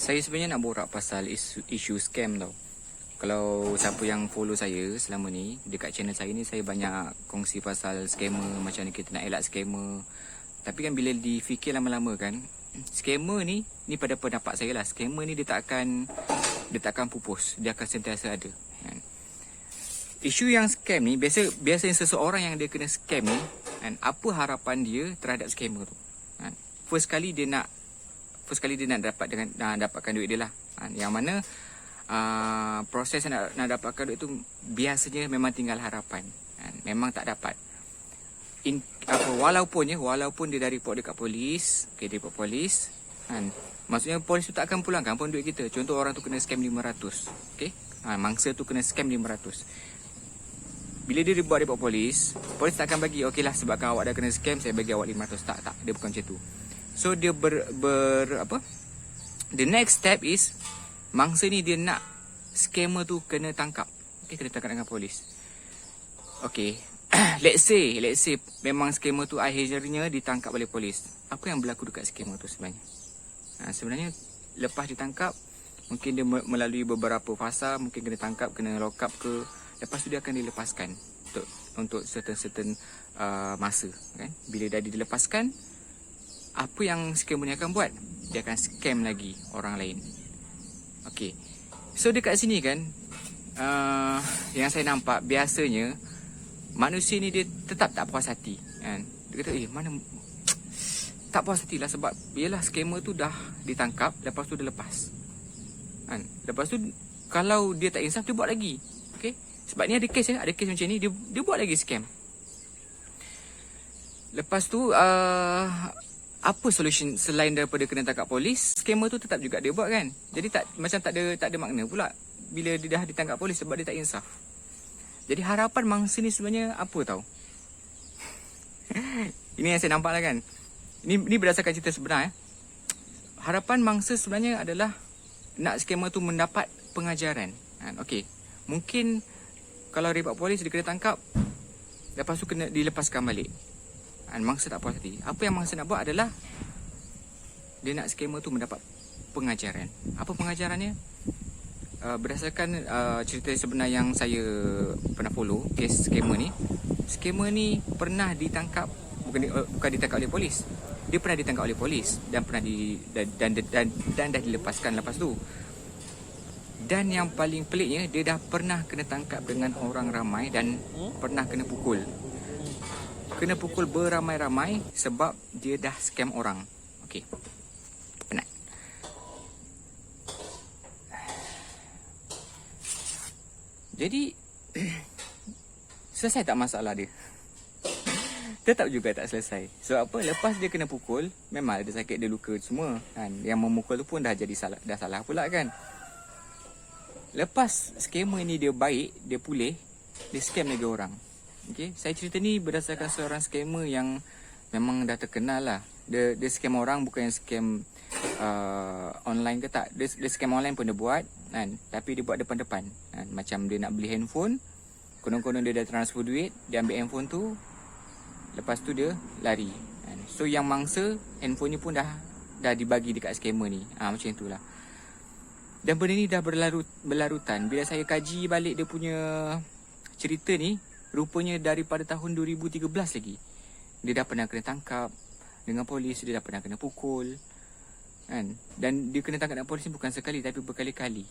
Saya sebenarnya nak borak pasal isu scam tau. Kalau siapa yang follow saya selama ni, dekat channel saya ni saya banyak kongsi pasal scammer, macam ni kita nak elak scammer. Tapi kan bila difikir lama-lama kan, scammer ni pada pendapat saya lah, scammer ni dia tak akan pupus, dia akan sentiasa ada kan. Isu yang scam ni, biasanya seseorang yang dia kena scam ni kan, apa harapan dia terhadap scammer tu kan. First kali dia nak dapatkan duit dia lah kan. Yang mana proses nak dapatkan duit tu biasanya memang tinggal harapan kan. Memang tak dapat. Walaupun dia dah report dekat polis, dia report polis kan, maksudnya polis tu tak akan pulangkan pun duit kita. Contoh orang tu kena scam 500, okey, mangsa tu kena scam 500. Bila dia buat report polis tak akan bagi, okey lah sebabkan awak dah kena scam, saya bagi awak 500. Tak, dia bukan macam tu. So dia the next step is, mangsa ni dia nak scammer tu kena tangkap. Okay, kena tangkap dengan polis. Okay, let's say memang scammer tu akhirnya ditangkap oleh polis. Apa yang berlaku dekat scammer tu sebenarnya? Sebenarnya lepas ditangkap, mungkin dia melalui beberapa fasa, mungkin kena tangkap, kena lock up ke. Lepas tu dia akan dilepaskan untuk certain masa kan. Bila dah dilepaskan, apa yang scammer ni akan buat? Dia akan scam lagi orang lain. Okay, so dekat sini kan, yang saya nampak biasanya manusia ni dia tetap tak puas hati kan. Dia kata mana tak puas hati lah, sebab yelah scammer tu dah ditangkap, lepas tu dia lepas kan. Lepas tu kalau dia tak insaf, dia buat lagi. Okay, sebab ni ada kes macam ni, dia buat lagi scam. Lepas tu apa solution selain daripada kena tangkap polis? Scammer tu tetap juga dia buat kan. Jadi tak ada makna pula bila dia dah ditangkap polis, sebab dia tak insaf. Jadi harapan mangsa ni sebenarnya apa tau? Ini yang saya nampak lah kan. Ini berdasarkan cerita sebenar. Harapan mangsa sebenarnya adalah nak scammer tu mendapat pengajaran. Okey, mungkin kalau report polis dia kena tangkap, lepas tu kena dilepaskan balik. Mangsa tak puas hati. Apa yang mangsa nak buat adalah dia nak scammer tu mendapat pengajaran. Apa pengajarannya? Berdasarkan cerita sebenar yang saya pernah follow, kes scammer ni pernah ditangkap, bukan ditangkap oleh polis. Dia pernah ditangkap oleh polis dan dah dilepaskan lepas tu. Dan yang paling peliknya, dia dah pernah kena tangkap dengan orang ramai dan pernah kena pukul. Kena pukul beramai-ramai sebab dia dah scam orang. Okey, penat. Jadi selesai tak masalah dia? Tetap juga tak selesai. Sebab apa? Lepas dia kena pukul, memang ada sakit, dia luka semua kan. Yang memukul tu pun dah salah pula kan. Lepas scammer ni dia baik, dia pulih, dia scam lagi orang. Okay, saya cerita ni berdasarkan seorang scammer yang memang dah terkenal lah. Dia scam orang, bukan yang scam online ke tak. Dia scam online pun dia buat kan. Tapi dia buat depan-depan kan. Macam dia nak beli handphone, konon-konon dia dah transfer duit, dia ambil handphone tu, lepas tu dia lari kan. So yang mangsa handphone ni pun dah dibagi dekat scammer ni. Macam itulah. Dan benda ni dah berlarutan. Bila saya kaji balik dia punya cerita ni, rupanya daripada tahun 2013 lagi dia dah pernah kena tangkap dengan polis, dia dah pernah kena pukul kan. Dan dia kena tangkap dengan polis ni bukan sekali tapi berkali-kali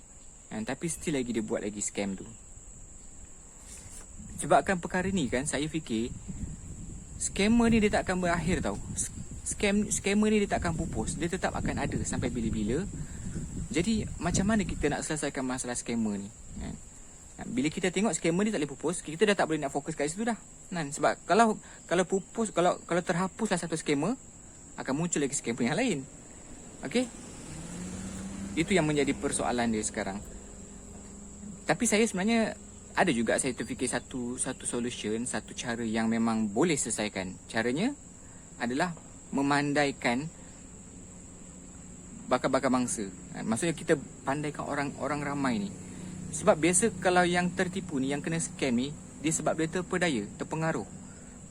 kan. Tapi still lagi dia buat lagi scam tu. Sebabkan perkara ni kan, saya fikir scammer ni dia tak akan berakhir tau. Scammer ni dia tak akan pupus, dia tetap akan ada sampai bila-bila. Jadi macam mana kita nak selesaikan masalah scammer ni kan? Bila kita tengok scammer ni tak boleh pupus, kita dah tak boleh nak fokus kat situ dah kan? Sebab kalau pupus, kalau terhapuslah satu scammer, akan muncul lagi scammer yang lain. Okey, itu yang menjadi persoalan dia sekarang. Tapi saya sebenarnya ada juga saya terfikir satu solution, satu cara yang memang boleh selesaikan. Caranya adalah memandaikan bakal-bakal mangsa. Maksudnya kita pandaikan orang ramai ni. Sebab biasa kalau yang tertipu ni, yang kena scam ni, dia sebab dia terpedaya, terpengaruh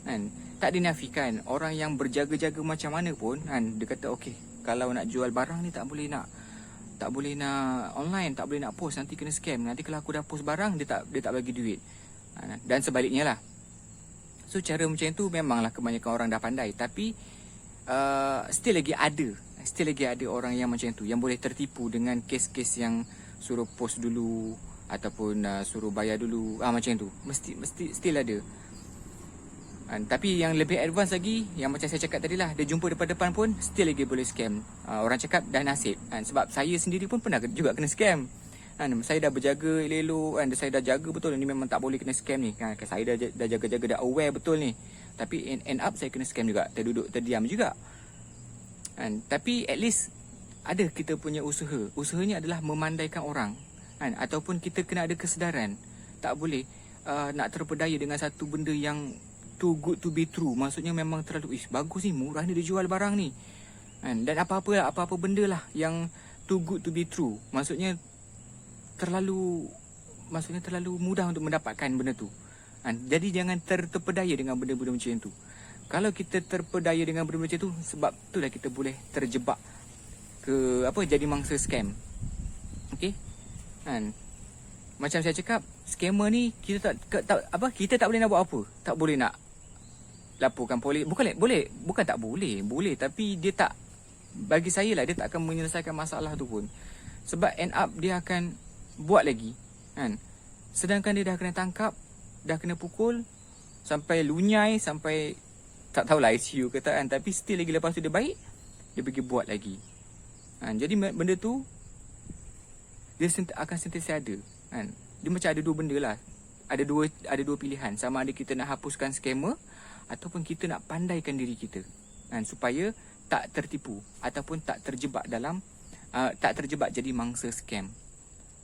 kan. Tak dinafikan orang yang berjaga-jaga macam mana pun kan, dia kata okey, kalau nak jual barang ni tak boleh nak tak boleh nak online, tak boleh nak post, nanti kena scam. Nanti kalau aku dah post barang, dia tak bagi duit. Dan sebaliknya lah. So cara macam tu memanglah kebanyakan orang dah pandai, tapi still lagi ada orang yang macam tu, yang boleh tertipu dengan kes-kes yang suruh post dulu ataupun suruh bayar dulu, macam tu. Mesti still ada. Tapi yang lebih advance lagi, yang macam saya cakap tadi lah, dia jumpa depan-depan pun still lagi boleh scam. Orang cakap dah nasib. Sebab saya sendiri pun pernah juga kena scam. Saya dah berjaga elok-elok, saya dah jaga betul ni memang tak boleh kena scam ni. Saya dah jaga-jaga, dah aware betul ni. Tapi end up saya kena scam juga, terduduk terdiam juga. Tapi at least ada kita punya usaha. Usahanya adalah memandaikan orang. Ataupun kita kena ada kesedaran. Tak boleh nak terpedaya dengan satu benda yang too good to be true. Maksudnya memang terlalu bagus ni, murah ni dia jual barang ni. Dan apa-apa benda lah yang too good to be true. Maksudnya terlalu mudah untuk mendapatkan benda tu. Jadi jangan terpedaya dengan benda-benda macam tu. Kalau kita terpedaya dengan benda macam tu, sebab itulah kita boleh terjebak ke jadi mangsa scam. Okey? Macam saya cakap, scammer ni kita tak boleh nak buat apa. Tak boleh nak laporkan polis. Bukan tak boleh. Boleh, tapi dia tak, bagi saya lah, dia tak akan menyelesaikan masalah tu pun. Sebab end up dia akan buat lagi. Sedangkan dia dah kena tangkap, dah kena pukul, sampai lunyai, sampai tak tahulah ICU ke tak, tapi still lagi lepas tu dia baik, dia pergi buat lagi. Jadi benda tu dia akan sentiasa ada. Dia macam ada dua benda lah. Ada dua pilihan. Sama ada kita nak hapuskan scammer, ataupun kita nak pandaikan diri kita, supaya tak tertipu ataupun tak terjebak jadi mangsa scam.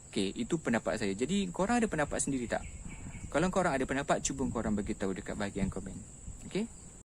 Okey, itu pendapat saya. Jadi korang ada pendapat sendiri tak? Kalau korang ada pendapat, cuba korang bagi tahu dekat bahagian komen. Okey?